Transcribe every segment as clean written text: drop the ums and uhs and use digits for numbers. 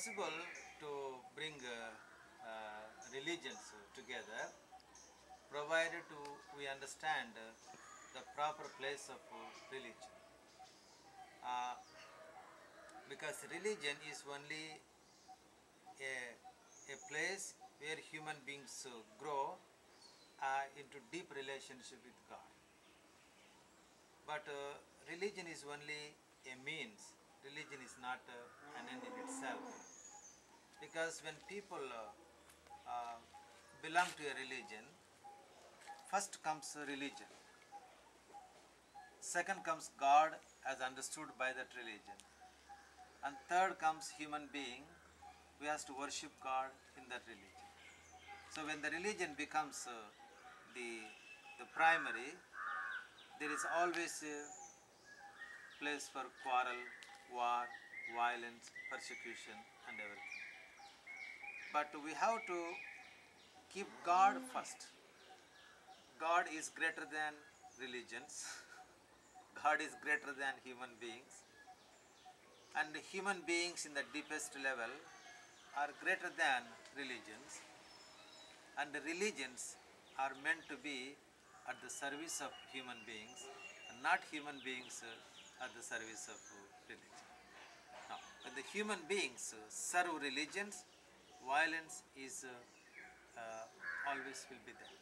possible to bring religions together, provided we understand the proper place of religion. Uh, because religion is only a place where human beings grow into deep relationship with God. But religion is only a means. Religion is not an end in itself. Because when people uh, belong to a religion, first comes religion, second comes God as understood by that religion, and third comes human being who has to worship God in that religion. So when the religion becomes the primary, there is always a place for quarrel, war, violence, persecution, and everything. But we have to keep God first. God is greater than religions. God is greater than human beings. And human beings in the deepest level are greater than religions. And the religions are meant to be at the service of human beings and not human beings at the service of religion. Now, when the human beings serve religions, violence is always will be there.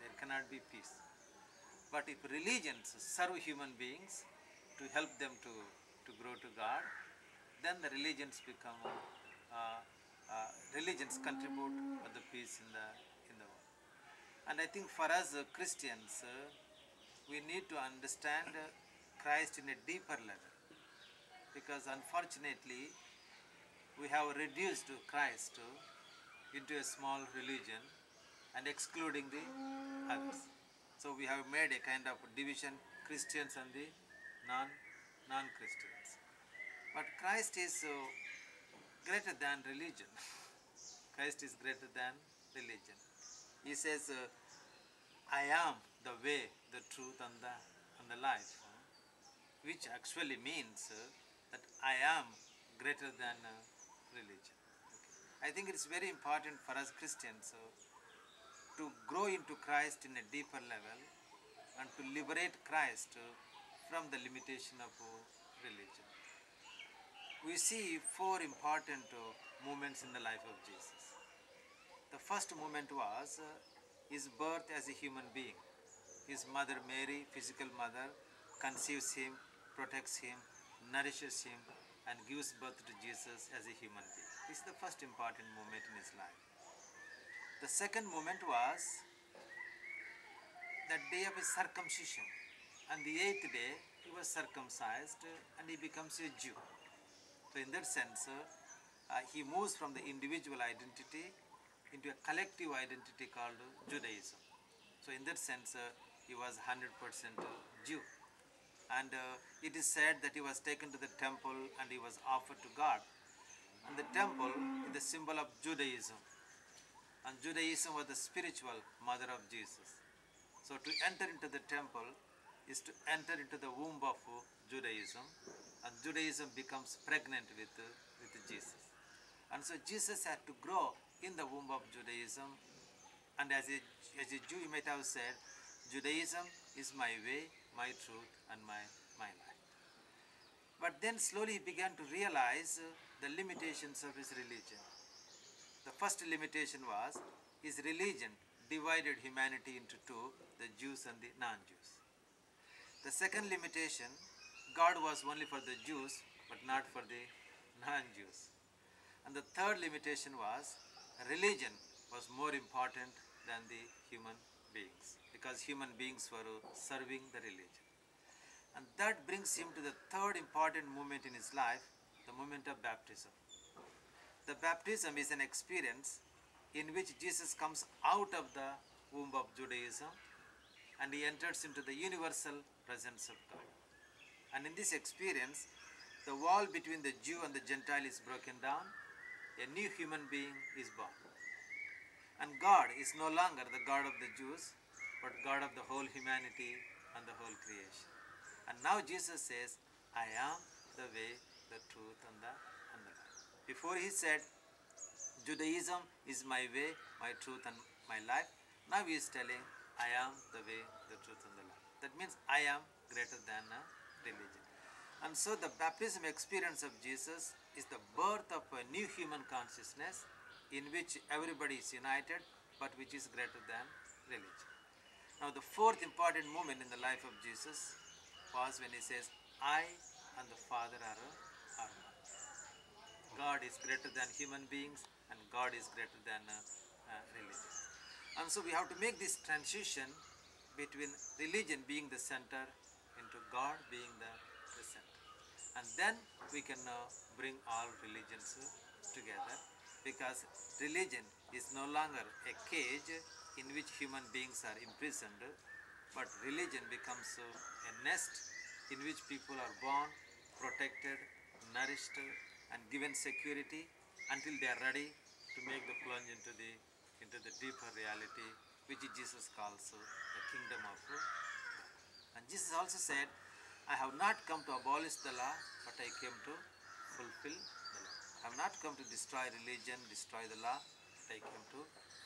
There cannot be peace. But if religions serve human beings to help them to grow to God, then the religions become religions contribute to the peace in the world. And I think for us Christians, we need to understand Christ in a deeper level, because unfortunately we have reduced Christ into a small religion and excluding the others. So we have made a kind of division, Christians and the non-Christians. But Christ is greater than religion. Christ is greater than religion. He says, I am the way, the truth, and the life, which actually means that I am greater than religion. Okay. I think it is very important for us Christians to grow into Christ in a deeper level and to liberate Christ from the limitation of religion. We see four important moments in the life of Jesus. The first moment was his birth as a human being. His mother Mary, physical mother, conceives him, protects him, nourishes him, and gives birth to Jesus as a human being. This is the first important moment in his life. The second moment was that day of his circumcision. On the 8th day, he was circumcised and he becomes a Jew. So in that sense, he moves from the individual identity into a collective identity called Judaism. So in that sense, he was 100% Jew. And it is said that he was taken to the temple and he was offered to God. And the temple is the symbol of Judaism. And Judaism was the spiritual mother of Jesus. So to enter into the temple is to enter into the womb of Judaism, and Judaism becomes pregnant with Jesus. And so Jesus had to grow in the womb of Judaism, and as a Jew you might have said, Judaism is my way, my truth, and my life. But then slowly he began to realize the limitations of his religion. The first limitation was his religion divided humanity into two, the Jews and the non-Jews. The second limitation, God was only for the Jews but not for the non-Jews. And the third limitation was religion was more important than the human beings, because human beings were serving the religion. And that brings him to the third important moment in his life, the moment of baptism. The baptism is an experience in which Jesus comes out of the womb of Judaism and he enters into the universal presence of God. And in this experience, the wall between the Jew and the Gentile is broken down, a new human being is born. And God is no longer the God of the Jews, but God of the whole humanity and the whole creation. And now Jesus says, I am the way, the truth, and the life. Before he said, Judaism is my way, my truth, and my life. Now he is telling, I am the way, the truth, and the life. That means I am greater than a religion. And so the baptism experience of Jesus is the birth of a new human consciousness in which everybody is united, but which is greater than religion. Now the fourth important moment in the life of Jesus was when he says, I and the Father are one. God is greater than human beings and God is greater than religion. And so we have to make this transition between religion being the center into God being the center. And then we can bring all religions together, because religion is no longer a cage in which human beings are imprisoned, but religion becomes a nest in which people are born, protected, nourished, and given security until they are ready to make the plunge into the deeper reality, which Jesus calls the kingdom of God. And Jesus also said, I have not come to abolish the law, but I came to fulfill the law. I have not come to destroy religion, destroy the law, but I came to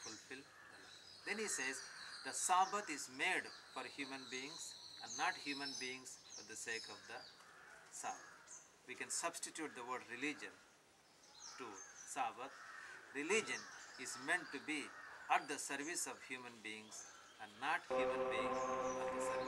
fulfill the law. Then he says, the Sabbath is made for human beings and not human beings for the sake of the Sabbath. We can substitute the word religion to Sabbath. Religion is meant to be at the service of human beings and not human beings at the service